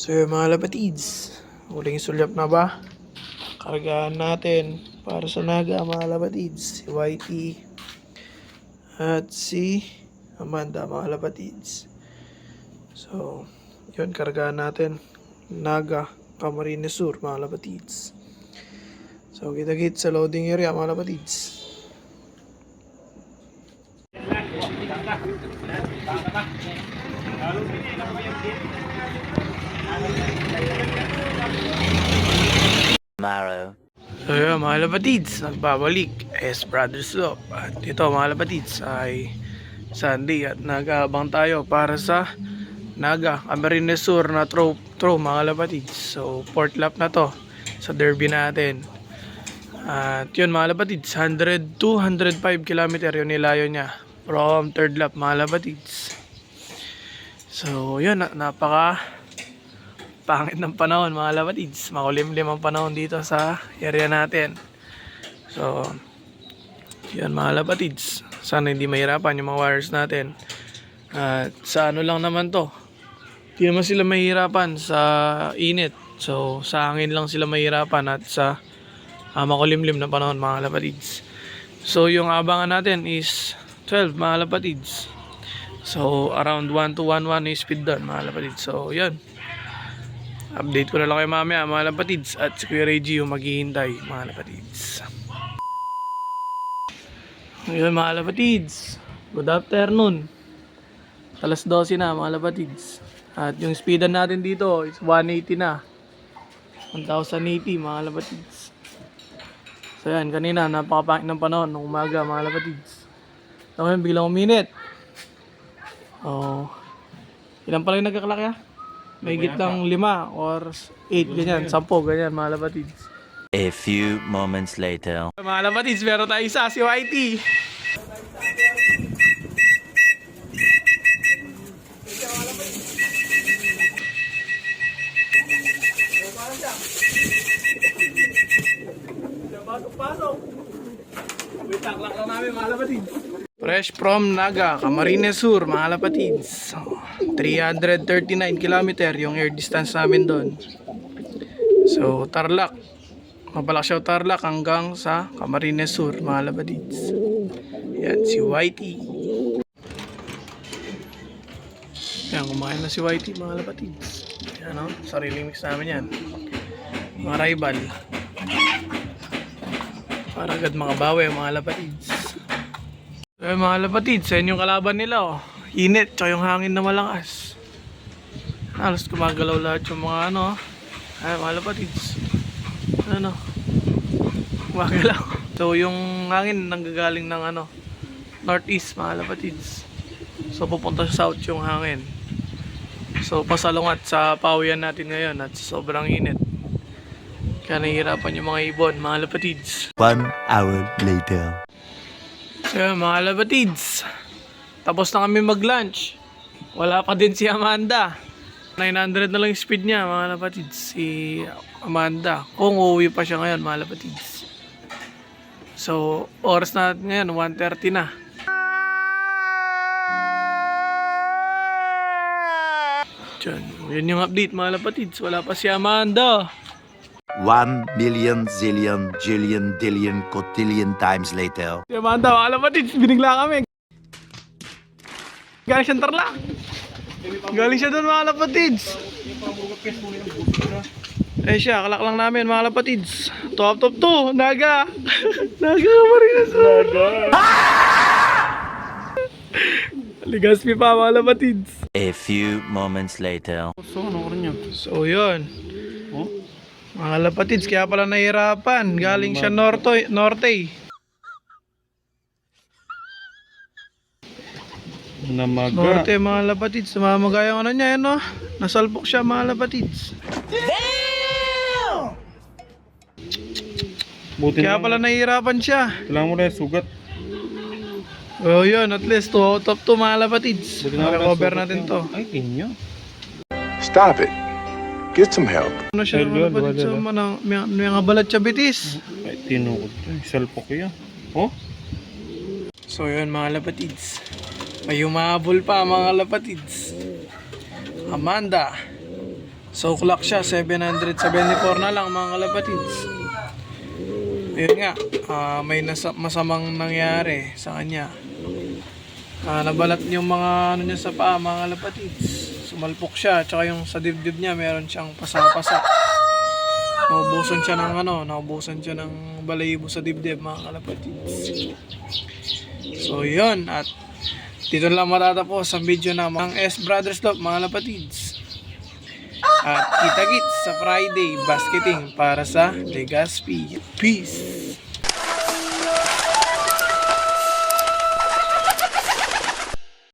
So yun, mga lapatids, huling sulyap na ba? Kargaan natin para sa naga, mga lapatids, si Whitey at si Amanda, mga lapatids. So yun, kargaan natin naga, Camarines Sur, mga lapatids. So kita-kit sa loading area, mga lapatids. Tomorrow. So yun, mga lapatids, nagbabalik S Brothers Love. At ito, mga lapatids, ay Sunday at nag-aabang tayo para sa Naga Camarines Sur na throw mga lapatids. So 4th lap na to sa derby natin. At yun, mga lapatids, 100 to 105 km yung nilayo niya from 3rd lap, mga lapatids. So yun, napaka pangit ng panahon, mga lapatids. Makulimlim ang panahon dito sa area natin. So yun, mga lapatids, sana hindi mahirapan yung mga wires natin. At sa ano lang naman to, hindi naman sila mahirapan sa init. So sa hangin lang sila mahirapan at sa makulimlim na panahon, mga lapatids. So yung abangan natin is 12, mga lapatids. So around 1 to 1.1 is speed doon, mga lapatids. So yun, update ko na lang kayo mamaya, mga lapatids. At si Kuya Reggie yung maghihintay, mga lapatids. Ngayon, mga lapatids, good afternoon. Alas 12 na, mga lapatids. At yung speedan natin dito is 180 na, 1080, mga lapatids. So yan, kanina napakapangit ng panahon ng umaga, mga lapatids. So ngayon, biglang uminit. Ilan pala yung nagkaklak ya? May lang 5 or 8, ganyan, 10, ganyan, mga lapatids. A few moments later. Mga lapatids, meron tayo isa, si Whitey. Pasok. Wait, lang namin, mga lapatids. Fresh from Naga, Camarines Sur, mga lapatids. 339 km yung air distance namin doon. So, Tarlac. Mapalaksaw Tarlac hanggang sa Camarines Sur, mga lapatids. Yan, si Whitey. Yan, kumain na si Whitey, mga lapatids. Yan, no? Sariling mix namin yan. Mga rival. Para agad makabawi, mga lapatids. So, mga lapatids, yan yung kalaban nila, oh. Init, tsaka yung hangin na malakas. Halos gumagalaw lahat yung mga ano. Ay, mga lapatids. Ano? Gumagalaw. So, yung hangin nanggagaling ng ano, northeast, mga lapatids. So, pupunta sa south yung hangin. So, pasalungat sa pawian natin ngayon at sobrang init. Kaya nahihirapan yung mga ibon, mga lapatids. 1 hour later. So, mga lapatids, tapos na kami mag-lunch. Wala pa din si Amanda. 900 na lang yung speed niya, mga lapatids. Si Amanda. Kung uuwi pa siya ngayon, mga lapatids. So, oras natin ngayon, 1:30 na. Diyan, yun yung update, mga lapatids. Wala pa si Amanda. 1 million zillion jillion dillion cotillion times later. Si Amanda, mga lapatids, binigla kami. Galing siyang Tarlac. Galing siya doon, mga lapatids. Eh siya, kalak lang namin, mga lapatids. Top 2, Naga. Naga, Camarines Sur. Ligaspi pa, mga lapatids. A few moments later. So yun, mga lapatids, kaya pala nahirapan. Galing siya norte. Namaga. Norte, mga lapatids. Namamaga yung ano niya, no? Nasalpok siya, mga lapatids. Buti Kaya lang. pala nahihirapan siya. Kailangan mo na yung sugat. Oh yun, at least 2 out of 2, mga lapatids. Buti na lang Recover sugat natin yun. to. Ay, inyo. Stop it. Get some help. Ano siya, Ay, mga lapatids? wala, So, may mga balat siya, bitis. Ay, tinukod ko. Salpok ko yan. Oh? So yun, mga lapatids. May humabol pa, mga lapatids. Amanda. So clock siya, 774 na lang mga kalapatids. Yun nga, may masamang nangyari sa kanya. Nabalat yung mga ano niya sa paa mga kalapatids. Sumalpok siya, tsaka yung sa dibdib niya meron siyang pasa-pasa. Naubusan siya ng balahibo sa dibdib mga kalapatids. So yun, at dito lang matatapos ang video na ang S Brothers Love mga kalapatids. At kita-kits sa Friday basketing para sa Legazpi. Peace!